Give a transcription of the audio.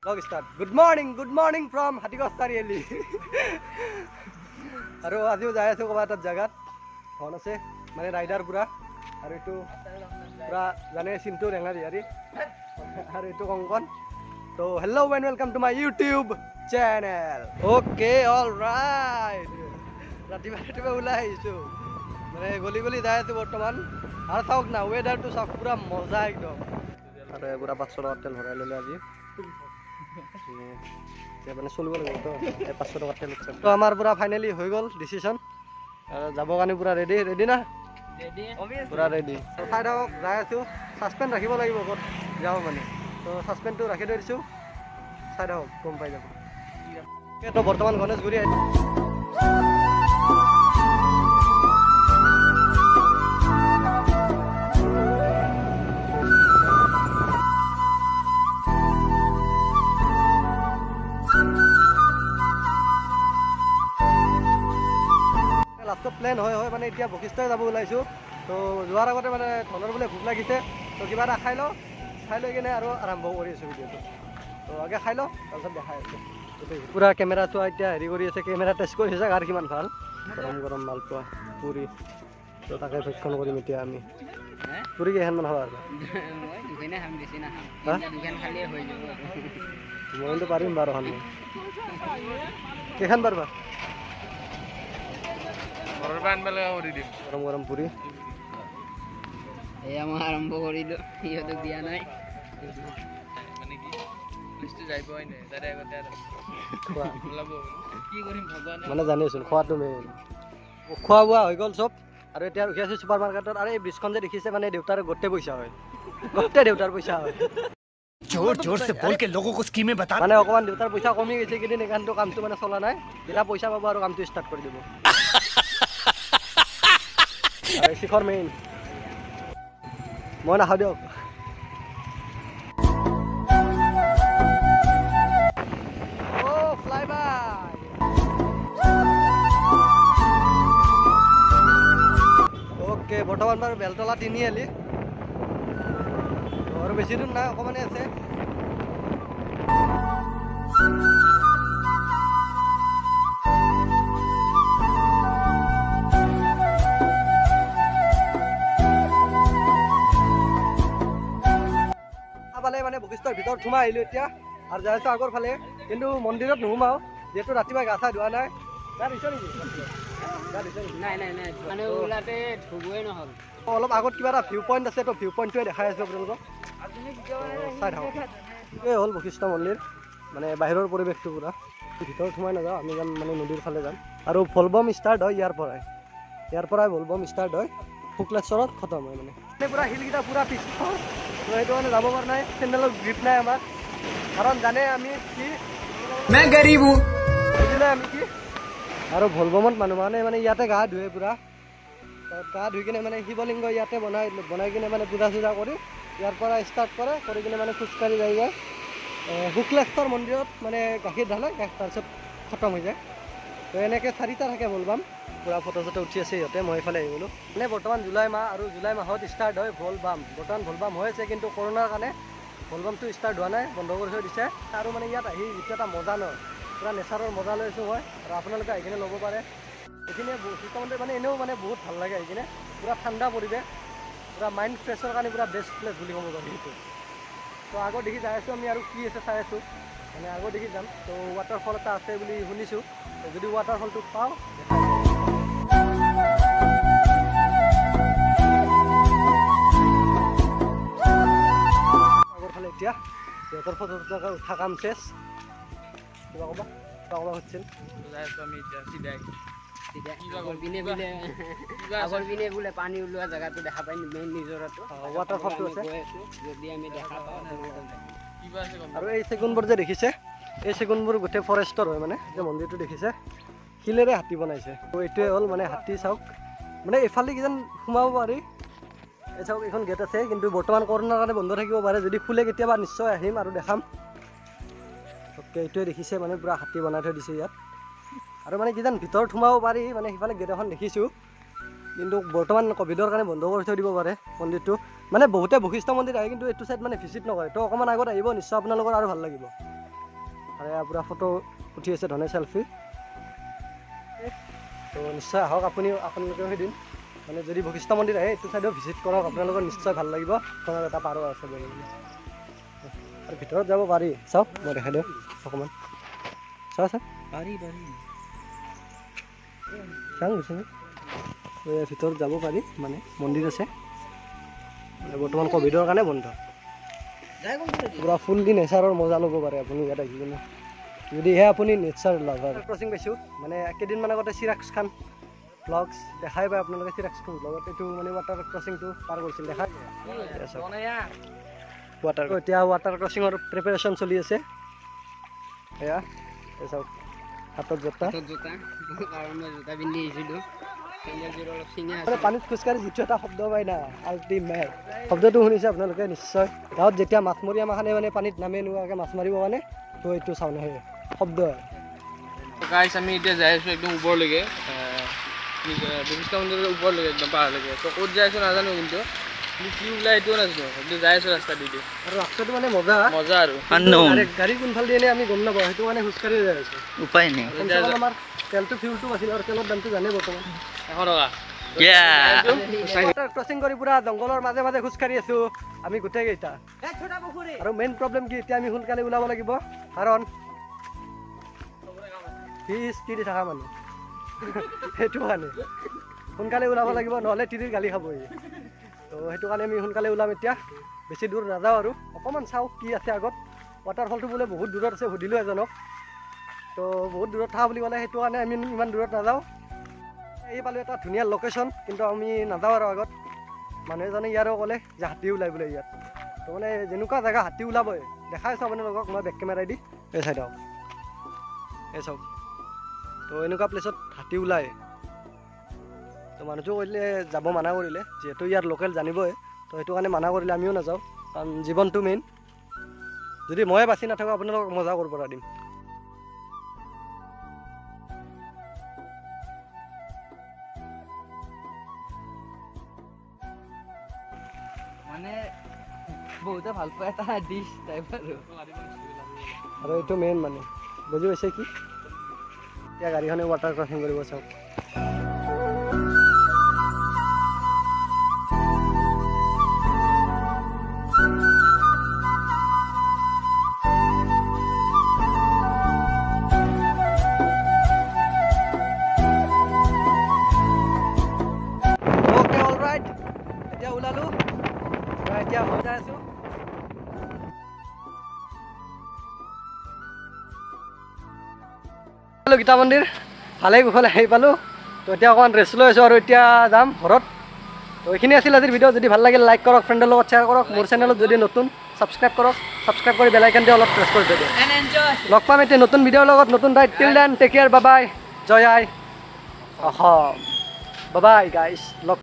Vlog start. Good morning from Hatigos Tarieli. আৰু আজিও যাই আছো কবা এটা জায়গাত ফোন আছে মানে ৰাইডাৰ পুৰা আৰু এটো পুৰা জানে চিন্তু ৰেঙাৰি আৰি আৰু এটো কংকন তো hello and welcome to my YouTube channel okay alright ৰাতিপুৱা ওলাই আহিছো মানে গলি গলি যাই আছো বৰ্তমান আৰু চাওক না ওয়েদাৰটো চাওক পুৰা মজা একদম আৰু পুৰা 500 টকা তেল ভৰাই ললে আজি মানে চলিব লাগিব তো 500 টকা তেল তো আমাৰ পুৰা ফাইনালি হৈ গল ডিসিশন যাবৰ কাৰণে পুৰা ৰেডি না ৰেডি পুৰা ৰেডি তো চাই থাকক যাই আছো সাসপেন্ড ৰাখিব লাগিব ক'ত যাও মানে তো সাসপেন্ডটো ৰাখি থৈ দিছো চাই থাকক গম পাই যাব তো বৰ্তমান গণেশগুৰি লাষ্টত প্লেন হয় মানে এতিয়া বশিষ্ঠই যাব ওলাইছো তো যোৱাৰ আগতে মানে ধনৰ বোলে ভোক লাগিছে তো কিবা এটা খাই লৈ কিনে আৰু আৰম্ভ কৰি আছো ভিডিঅ'টো তো আগে খাই লওঁ তাৰপিছত দেখাই আছো পুৰা কেমেৰাটো এতিয়া হেৰি কৰি আছে কেমেৰা টেষ্ট কৰি আছে আৰু কিমান ভাল গৰম গৰম মালপোৱা পুৰি তো তাকে ভক্ষণ কৰিম এতিয়া আমি পুৰি কেইখনমান খাবা মইতো পাৰিম বাৰু কেইখন পাৰিবা গৰম গৰম পুৰি এই আমাৰ আৰম্ভ কৰিলো ইহঁতক দিয়া নাই মানে কি বস্তু যাই পোৱাই নাই তাৰে আগতে আৰু ওলাব কি কৰিম ভগৱান মানে জানিছোন খোৱাটো মেইন খোৱা বোৱা হৈ গ'ল চব আৰু এতিয়া ৰখি আছো ছুপাৰ মাৰ্কেটত আৰু এই ব্ৰিজখন যে দেখিছে মানে দেউতাৰ গোটেই পইচা হয় গোটেই দেউতাৰ পইচা হয় जोर जोर से बोल के लोगों को स्कीमें बता মানে অকমান দেউতাৰ পইচা কমি গৈছে কিন্তু এখানটো কামটো মানে চলা নাই যেতিয়া পইচা পাব আৰু কামটো ষ্টাৰ্ট কৰি দিব শিখৰ মেইন মই নাখাওঁ দিয়ক ওকে বৰ্তমান বাৰু বেলতলা তিনিআলি আৰু বেছি দূৰ নাই অকমানে আছে মানে বশিষ্ঠৰ ভিতৰত সোমাই আহিলো এতিয়া আৰু যাই আছো আগৰ ফালে কিন্তু মন্দিৰত নোসোমাও যিহেতু ৰাতিপুৱা গা চা ধোৱা নাই অলপ আগত কিবা এটা ভিউ পইণ্ট আছে তো ভিউ পইণ্টটোৱে দেখাই আছো আপোনালোকক চাই থাকক এই হ'ল বশিষ্ঠ মন্দিৰ মানে বাহিৰৰ পৰিৱেশটো পুৰা ভিতৰত সোমাই নাযাওঁ আমি যাম মানে নদীৰ ফালে যাম আৰু ভলবম ষ্টাৰ্ট হয় ইয়াৰ পৰাই ভলবম ষ্টাৰ্ট হয় শুক্লেশ্বৰত খতম হয় মানে পুৰা শিলকেইটা পুৰা পিছল তো সেইটো মানে যাব পৰা নাই চেণ্ডেলৰ গ্ৰিপ নাই আমাৰ কাৰণ জানে আমি কি আমি কি আৰু ভলবমত মানুহ মানে ইয়াতে গা ধুৱে পুৰা গা ধুই কিনে মানে শিৱলিংগ ইয়াতে বনাই কিনে মানে পূজা চূজা কৰি ইয়াৰ পৰা ষ্টাৰ্ট কৰি কিনে মানে খোজকাঢ়ি যায় শুক্লেশ্বৰ মন্দিৰত মানে গাখীৰ ঢালে তাৰপিছত খতম হৈ যায় তো এনেকৈ 4টা থাকে ভলবম পুৰা ফটো চটো উঠি আছে সিহঁতে মই এইফালে আহি গ'লোঁ মানে বৰ্তমান জুলাই মাহ আৰু জুলাই মাহত ষ্টাৰ্ট হয় ভলবম বৰ্তমান ভলবম হৈ আছে কিন্তু কৰোণাৰ কাৰণে ভলবমটো ষ্টাৰ্ট হোৱা নাই বন্ধ কৰি থৈ দিছে আৰু মানে ইয়াত আহি যিটো এটা মজা ন পুৰা নেচাৰৰ মজা লৈ আছোঁ মই আৰু আপোনালোকে আহি কিনে ল'ব পাৰে এইখিনিয়ে বশিষ্ঠ মানে এনেও মানে বহুত ভাল লাগে আহি কিনে পুৰা ঠাণ্ডা পৰিৱেশ পুৰা মাইণ্ড ফ্ৰেছৰ কাৰণে পুৰা বেষ্ট প্লেচ বুলি ক'ব পাৰি সেইটো তো আগত দেখি যাই আছোঁ আমি আৰু কি আছে চাই আছোঁ মানে আগত দেখি যাম তো ৱাটাৰফল এটা আছে বুলি শুনিছোঁ যদি ৱাটাৰফলটো পাওঁ আগৰ ফালে এতিয়া সিহঁতৰ ফটো উঠা কাম চেছ কিবা ক'বা খুজিছিল পানী ওলোৱা জেগাটো দেখা পাই মেইন নিজৰাটো ৱাটাৰফলটো আছে যদি আমি দেখা পাওঁ আৰু এই চেগুনবোৰ যে দেখিছে এই চেগুনবোৰ গোটেই ফৰেষ্টৰ হয় মানে যে মন্দিৰটো দেখিছে শিলেৰে হাতী বনাইছে তো এইটোৱে হ'ল মানে হাতী চাওক মানে এইফালে কিজান সোমাব পাৰি এই চাওক এইখন গেট আছে কিন্তু বৰ্তমান কৰোণাৰ কাৰণে বন্ধ থাকিব পাৰে যদি খোলে কেতিয়াবা নিশ্চয় আহিম আৰু দেখাম ওকে এইটোৱে দেখিছে মানে পুৰা হাতী বনাই থৈ দিছে ইয়াত আৰু মানে কিজান ভিতৰত সোমাব পাৰি মানে সিফালে গেট এখন দেখিছোঁ কিন্তু বৰ্তমান কোভিডৰ কাৰণে বন্ধ কৰি থৈ দিব পাৰে মন্দিৰটো মানে বহুতে বশিষ্ঠ মন্দিৰ আহে কিন্তু এইটো চাইড মানে ভিজিট নকৰে তো অকণমান আগত আহিব নিশ্চয় আপোনালোকৰ আৰু ভাল লাগিব আৰু এয়া পূৰা ফটো উঠি আছে ধনে চেলফি। তো নিশ্চয় আহক আপোনালোকেও সেইদিন মানে যদি বশিষ্ঠ মন্দিৰ আহে এইটো চাইডেও ভিজিট কৰক, আপোনালোকৰ নিশ্চয় ভাল লাগিব। খনৰ এটা পাৰো আছে আৰু ভিতৰত যাব পাৰি। চাওক মই দেখাই দিওঁ অকণমান, চাওঁ চাওঁ গৈছে ভিতৰত যাব পাৰি, মানে মন্দিৰ আছে। বৰ্তমান ক'ভিডৰ কাৰণে বন্ধ। পূৰা ফুল্লি নেচাৰৰ মজা ল'ব পাৰে আপুনি ইয়াত আহি কিনে, যদিহে আপুনি নেচাৰ লাভাৰ। ক্ৰচিং পাইছোঁ মানে কেইদিনমান আগতে চিৰাক্স খান ব্লগছ দেখাই পায় আপোনালোকে। চিৰাক্স খান ব্লগত এইটো মানে ৱাটাৰ ক্ৰচিংটো পাৰ কৰিছিল, দেখা ৱাটাৰ। এতিয়া ৱাটাৰ ক্ৰচিঙৰ প্ৰিপেৰেশ্যন চলি আছে। এয়া চাওক হাতত জোতা পিন্ধি আহিছিলোঁ। পানীত খোজকাঢ়ি যিটো এটা শব্দ পায় না, আল্টিমেট শব্দটো শুনিছে আপোনালোকে নিশ্চয়। গাঁৱত যেতিয়া মাছমৰীয়া মাখানে মানে পানীত নামে নোহোৱাকৈ মাছ মাৰিব মানে, তো এইটো চাউণ্ড আহে, শব্দ হয়। গাইছ আমি এতিয়া যাই আছোঁ একদম ওপৰলৈকে, বশিষ্ঠ মন্দিৰৰ ওপৰলৈকে একদম পাহাৰলৈকে। তো ক'ত যাই আছোঁ নাজানো, কিন্তু কি ওলাই এইটোও নাজানো, কিন্তু যাই আছোঁ ৰাস্তা দি। আৰু ৰাস্তাটো মানে মজা আৰু গাড়ী কোনফালে দিয়ে আমি গম নাপাওঁ, সেইটো মানে খোজকাঢ়ি যাই আছোঁ। उपाय नहीं। আমাৰ তেলটো ফিউলটো বাছিল আৰু তেলৰ দামটো জানে বৰ্তমান 100 টকা। ক্ৰচিং কৰি পুৰা জংঘলৰ মাজে মাজে খোজকাঢ়ি আছো আমি গোটেই কেইটা। আৰু মেইন প্ৰব্লেম কি, এতিয়া আমি সোনকালে ওলাব লাগিব, কাৰণ তিৰি থকা মানুহ সেইটো কাৰণে সোনকালে ওলাব লাগিব, নহ'লে তিৰিৰ গালি খাবহি। তো সেইটো কাৰণে আমি সোনকালে ওলাম এতিয়া, বেছি দূৰ নাযাওঁ আৰু অকণমান চাওঁ কি আছে আগত। ৱাটাৰফলটো বোলে বহুত দূৰত আছে, সুধিলোঁ এজনক। তো বহুত দূৰত থকা বুলি ক'লে, সেইটো কাৰণে আমি ইমান দূৰত নাযাওঁ। এই পালোঁ এটা ধুনীয়া লোকেশ্যন, কিন্তু আমি নাযাওঁ আৰু আগত। মানুহ এজনে ইয়াৰো ক'লে যে হাতী ওলাই বোলে ইয়াত। তো মানে যেনেকুৱা জেগা হাতী ওলাবই, দেখাই চাওঁ আপোনালোকক মই বেক কেমেৰাই দি। এই চাইড আহক, এই চাওক। তো এনেকুৱা প্লেচত হাতী ওলায়। তো মানুহটো কৰিলে যাব মানা কৰিলে, যিহেতু ইয়াৰ লোকেল জানিবই। তো সেইটো কাৰণে মানা কৰিলে আমিও নাযাওঁ, কাৰণ জীৱনটো মেইন। যদি ময়ে বাচি নাথাকোঁ আপোনালোকক মজা কৰিব পৰা দিম। মানে বহুতে ভাল পায় এটা ডিছ টাইপ আৰু এইটো মেইন মানে বুজি পাইছে কি। এতিয়া গাড়ীখনে ৱাটাৰ ক্ৰচিং কৰিব চাওক। অ'কে অল ৰাইট, এতিয়া ওলালোঁ। এতিয়া মই যাই আছোঁ গীতা মন্দিৰ, ভালে কুশলে আহি পালোঁ। তো এতিয়া অকণমান ৰেষ্ট লৈ আছোঁ আৰু এতিয়া যাম ঘৰত। তো এইখিনি আছিল আজিৰ ভিডিঅ'। যদি ভাল লাগিল লাইক কৰক, ফ্ৰেণ্ডৰ লগত শ্বেয়াৰ কৰক। মোৰ চেনেলত যদি নতুন ছাবস্ক্ৰাইব কৰক, ছাবস্ক্ৰাইব কৰি বেল আইকনটো অলপ প্ৰেছ কৰি দিয়ক। লগ পাম এতিয়া নতুন ভিডিঅ'ৰ লগত, নতুন ride. Till then take care, bye bye, জয় আই অসম, বাই বাই গাইছ। লগ